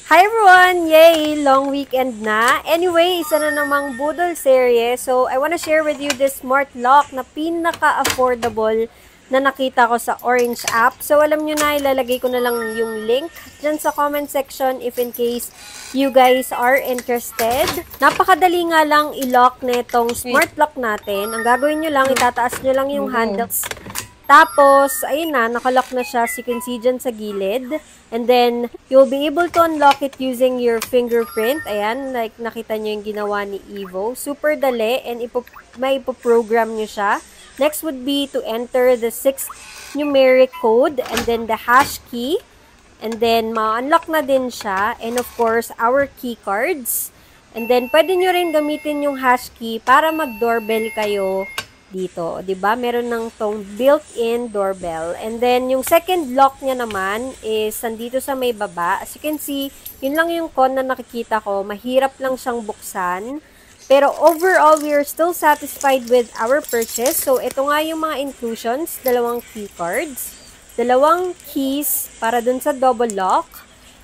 Hi everyone! Yay! Long weekend na. Anyway, isa na namang budol serye. So, I wanna share with you this smart lock na pinaka-affordable na nakita ko sa Orange app. So, alam nyo na, ilalagay ko na lang yung link dyan sa comment section if in case you guys are interested. Napakadali nga lang i-lock netong smart lock natin. Ang gagawin nyo lang, itataas nyo lang yung handles. Tapos, ayun na, nakalock na siya. So, you can see dyan sa gilid. And then, you'll be able to unlock it using your fingerprint. Ayan, like nakita nyo yung ginawa ni Evo. Super dali and may ipoprogram nyo siya. Next would be to enter the 6 numeric code and then the hash key. And then, ma-unlock na din siya. And of course, our key cards. And then, pwede nyo rin gamitin yung hash key para mag-doorbell kayo dito, 'di ba? Meron ng tong built-in doorbell. And then yung second lock niya naman is nandito sa may baba. As you can see, yun lang yung con na nakikita ko. Mahirap lang siyang buksan. Pero overall, we are still satisfied with our purchase. So ito nga yung mga inclusions, dalawang key cards, dalawang keys para dun sa double lock.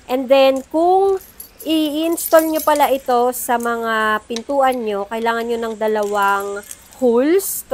And then kung i-install nyo pala ito sa mga pintuan nyo, kailangan nyo ng dalawang holes.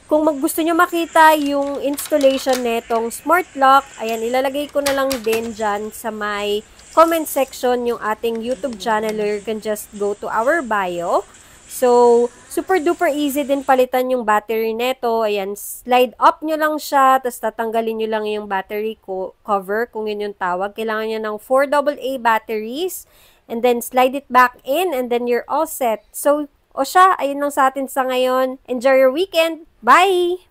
Kung gusto nyo makita yung installation netong smart lock, ayan, ilalagay ko na lang din dyan sa my comment section yung ating YouTube channel, or you can just go to our bio. So, super duper easy din palitan yung battery neto. Ayan, slide up nyo lang siya, tapos tatanggalin nyo lang yung battery cover, kung yun yung tawag. Kailangan nyo ng 4 AA batteries, and then slide it back in, and then you're all set. So, o siya, ayun lang sa atin sa ngayon. Enjoy your weekend! Bye!